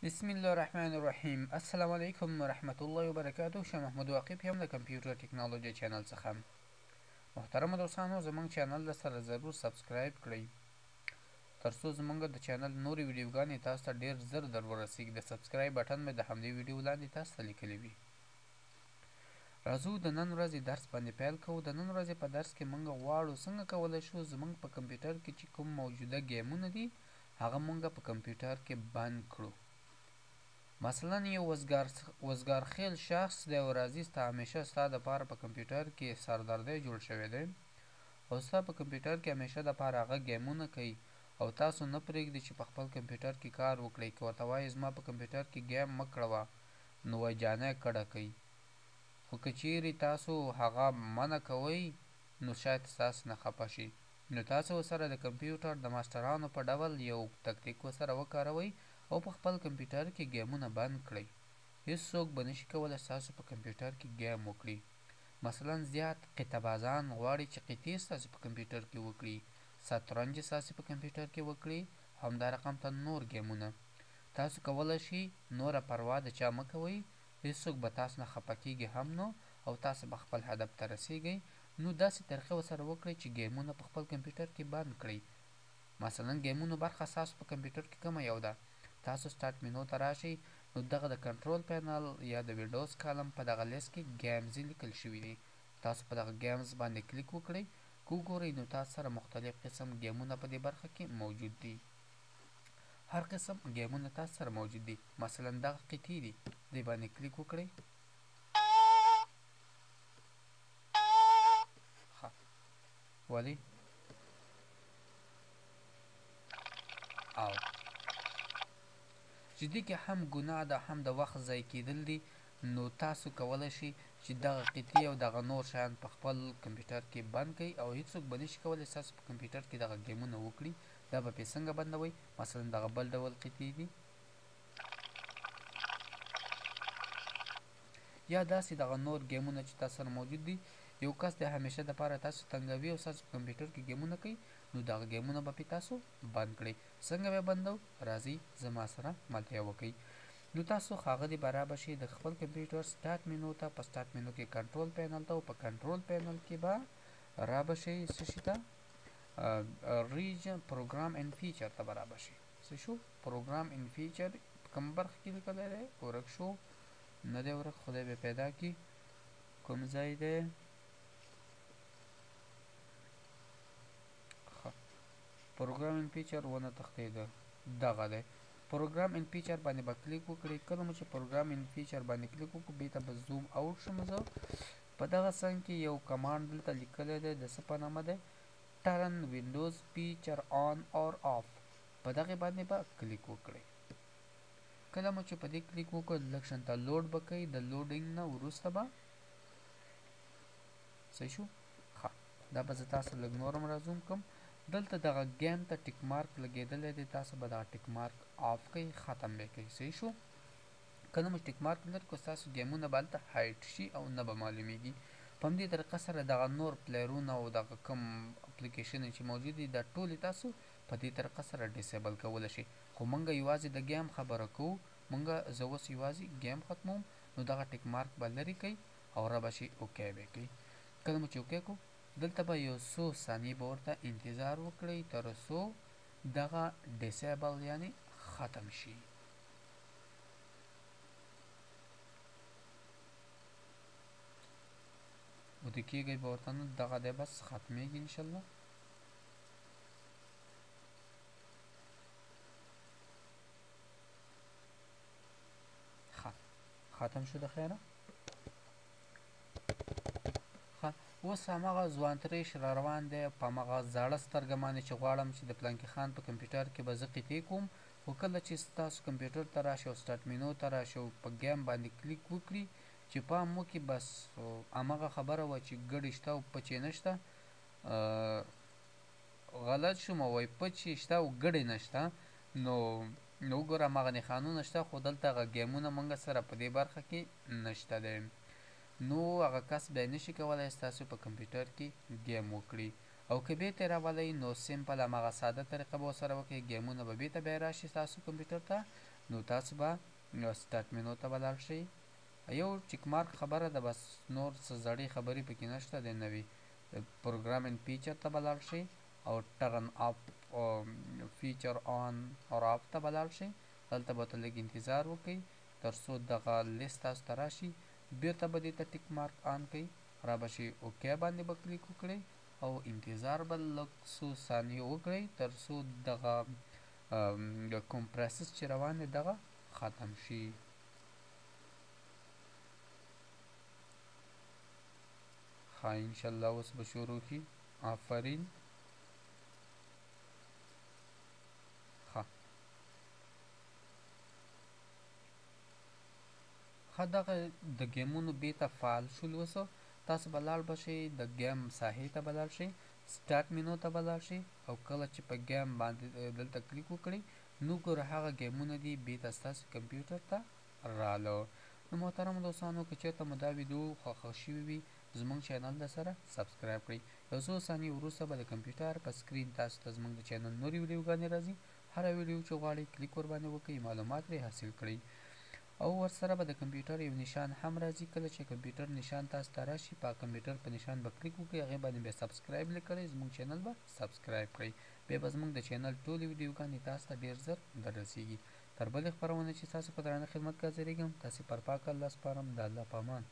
بسم الله الرحمن الرحیم. السلام علیکم ورحمت الله وبرکاتو. شه محمود واقف یم د کمپیوټر ټیکنالوژي چینل څخه. محترمو دوستانو، زموږ چینل د سره ضرور سبسکرایب کړئ ترڅو زموږ د چینل نورې ویډیوګانې تاسو ته ډیر زر در ورسیږي. د سبسکرایب بټن مې د همدې ویډیو لاندې تاسو ته لیکلی وي. راځو د نن ورځې درس باندې پیل کوو. د نن ورځې په درس کې موږ غواړو څنګه کولی شو زموږ په کمپیوټر کې چې کوم موجوده ګیمونه دي هغه موږ په کمپیوټر کې بند کړو. مثلا یو وزګارخیل شخص دی او راځي ستا همیشه ستا دپاره په کمپیوټر کې سردردی جوړ شوی دی او ستا په کمپیوټر کې همیشه دپاره هغه ګیمونه کوي او تاسو نه پرېږدي چې په خپل کمپیوټر کې کار وکړئ. که ورته وایې زما په کمپیوټر کې ګیم مه کړوه نو وایي جانی کډه کوي. خو که چیرې تاسو هغه منع کوئ نو شاید ستاسو نه خفه شي. نو تاسو ورسره د کمپیوټر د ماسټرانو په ډول یو تکتیک ورسره وکاروئ او په خپل کمپیوټر کې ګیمونه بند کړئ. هیڅوک به نشي کولی ستاسو په کمپیوټر کې ګیم وکړي. مثلا زیات قطعه بازان غواړي چې قطعې ستاسو په کمپیوټر کې وکړي، شطرنج ستاسو په کمپیوټر کې وکړي، همدا رقم ته نور ګیمونه. تاسو کولی شئ نوره پروا د چا مه کوئ، هیڅوک به تاسو نه خفه کیږي هم نو او تاسو به خپل هدف ته رسیږئ. نو داسې طریقې ورسره وکړئ چې ګیمونه په خپل کمپیوټر کې بند کړئ. مثلا ګیمونو برخه ستاسو په کمپیوټر کې کومه یو ده، تاسو سټارټ مینو ته راشئ نو دغه د کنټرول پینل یا د وینډوز کالم په دغه لیست کې ګیمز لیکل شوي دي. تاسو په دغه ګیمز باندې کلیک وکړئ. که وګورئ نو تاسو سره مختلف قسم ګیمونه په دې برخه کې موجود دي. هر قسم ګیمونه تاسو سره موجود دي. مثلا دغه قطعې دي، دې باندې کلیک وکړئ. ولې او چې دې کې هم ګناه ده هم د وخت ضایع کیدل دي. نو تاسو کولی شئ چې دغه قطعې او دغه نور شیان په خپل کمپیوټر کې بند کړئ او هیڅوک به نشي کولی ستاسو په کمپیوټر کې دغه ګیمونه وکړي. دا به پرې څنګه بندوئ؟ مثلا دغه بل ډول قطعې دي یا داسې دغه نور ګیمونه چې تاسو سره موجود دي. یو کس د همیشه دپاره تاسو تنګوي او ستاسو په کمپیوټر کې ګیمونه کوي نو دغه ګیمونه به پرې تاسو بند کړئ. څنګه به بندو؟ راځئ زما سره ملتیا وکړئ. نو تاسو ښاغلي به رابشئ د خپل کمپیوټر سټارټ مینو ته. په سټارټ مینو کې کنټرول پینل ته او په کنټرول پینل کې به رابشئ څه شي ته؟ ریجن پروګرام ان فیچر ته به رابشئ. څه شو؟ پروګرام ان فیچر په کوم برخه کې لیکلی دی؟ ورک شو، نه دی ورک، خدای به پیدا کړي. کوم ځای دی؟ پروګرام ان فیچر ونه تښتېده، دغه دی. پروګرام ان فیچر باندې به کلیک وکړئ. کله مو چې پروګرام ان فیچر باندې کلیک وکړو بېرته به زوم اوټ شم زه. په دغه څنګ کې یو کمانډ دلته لیکلی دی، د څه په نامه دی؟ ټرن وینډوز فیچر آن اور آف. په دغې باندې به کلیک وکړئ. کله مو چې په دې کلیک وکړو لږ شانته لوډ به کوي. د لوډینګ نه وروسته به څه شو؟ ښه، دا به زه تاسو لږ نور هم رازوم کړم. دلته دغه ګیم ته ټیک مارک لګېدلی دی، تاسو به دغه ټیک مارک آف کړئ، ختم به یې کړئ. صحیح شو؟ کله مو ټیک مارک لرې کړو ستاسو ګیمونه به هلته هایډ شي او نه به معلومیږي. په همدې طریقه سره دغه نور پلیرونه او دغه کوم اپلیکیشنې چې موجود دي دا ټولې تاسو په دې طریقه سره ډیسیبل کولی شئ. خو موږ یوازې د ګیم خبره کوو. زه اوس یوازې ګیم ختموم. نو دغه ټیک مارک به لرې کړئ او رابشئ اوکی به یې کړئ. کله مو چې اوکی کړو دلته به یو څو ثانیې به ورته انتظار وکړئ تر څو دغه ډیسیبل یعنې ختم شي. اوده کېږئ به ورته نه، دغه دی بس ختمېږي انشاءالله. ختم شو د خیره. اوس همغه ځوانتریش را روان دی په همغه زاړه سترګه باندې چې غواړم چې د پلانکي خان په کمپیوټر کې به زه قطعې کوم. خو کله چې ستاسو کمپیوټر ته راشي او سټارټ مینو ته راشي او په ګیم باندې کلیک وکړي چې پام وکړي بس همغه خبره وه چې ګډې شته او پچې نشته. غلط شوم وایي پچې شته او ګډې نشته. نو وګوره همغه نښانونه شته خو دلته هغه ګیمونه موږ سره په دې برخه کې نشته دی. نو هغه کس بیا نشي کولی ستاسو په کمپیوټر کې ګیم وکړي. او که بیرته یې راولئ نو سمپل همغه ساده طریقه به ورسره وکړئ. ګیمونه به بیرته بیا راشي ستاسو کمپیوټر ته. نو تاسو به سټارټ مینو ته به لاړ شئ. یو چک مارک خبره ده، بس نور څه زړې خبرې پکې نشته. د نوې پروګرام ان فیچر ته به لاړ شئ او ټرن اپ فیچر آن اور اف ته به لاړ شئ. دلته به ورته لږ انتظار وکئ تر څو دغه لیست تاسو ته راشي. بیرته به دې ته ټیک مارک آن کئ، را به شي اوکې باندې به کلیک وکړئ او انتظار به لږ څو ثانیې وکړئ تر څو دغه کوم پروسس چې روان دی دغه ختم شي. ښه انشاءالله اوس به شروع شي. آفرین. ښه دغه د ګیمونو بیرته فعال شول. اوس تاسو به لاړ به شئ د ګیم ساحې ته به لاړ شئ، سټارټ مینو ته به لاړ شئ او کله چې په ګیم باندې دلته کلیک وکړئ نو ګوره هغه ګیمونه دي بیرته ستاسو کمپیوټر ته راغله. نو محترمو دوستانو که چېرته مو دا ویډیو خوښه شوې وي زموږ چینل د سره سبسکرایب کړئ. یو څو ثانیې وروسته به د کمپیوټر په سکرین تاسو ته زموږ د چینل نورې ویډیوګانې راځي. هره ویډیو چې غواړئ کلیک ورباندې وکړئ، معلومات ترې حاصل کړئ. او ورسره به د کمپیوټر یو نشان هم راځي. کله چې کمپیوټر نشان تاسو ته راشي په کمپیوټر په نشان به کلیک وکړئ، هغې باندې بیا سبسکرایب لیکلی، زموږ چینل به سبسکرایب کړئ. بیا به زموږ د چینل ټولې ویډیوګانې تاسو ته ډېر ژر دررسیږي. تر بلې خپرونې چې ستاسو په درانه خدمت کې حاضرېږم، تاسې پر پاک الله سپارم. د الله په امان.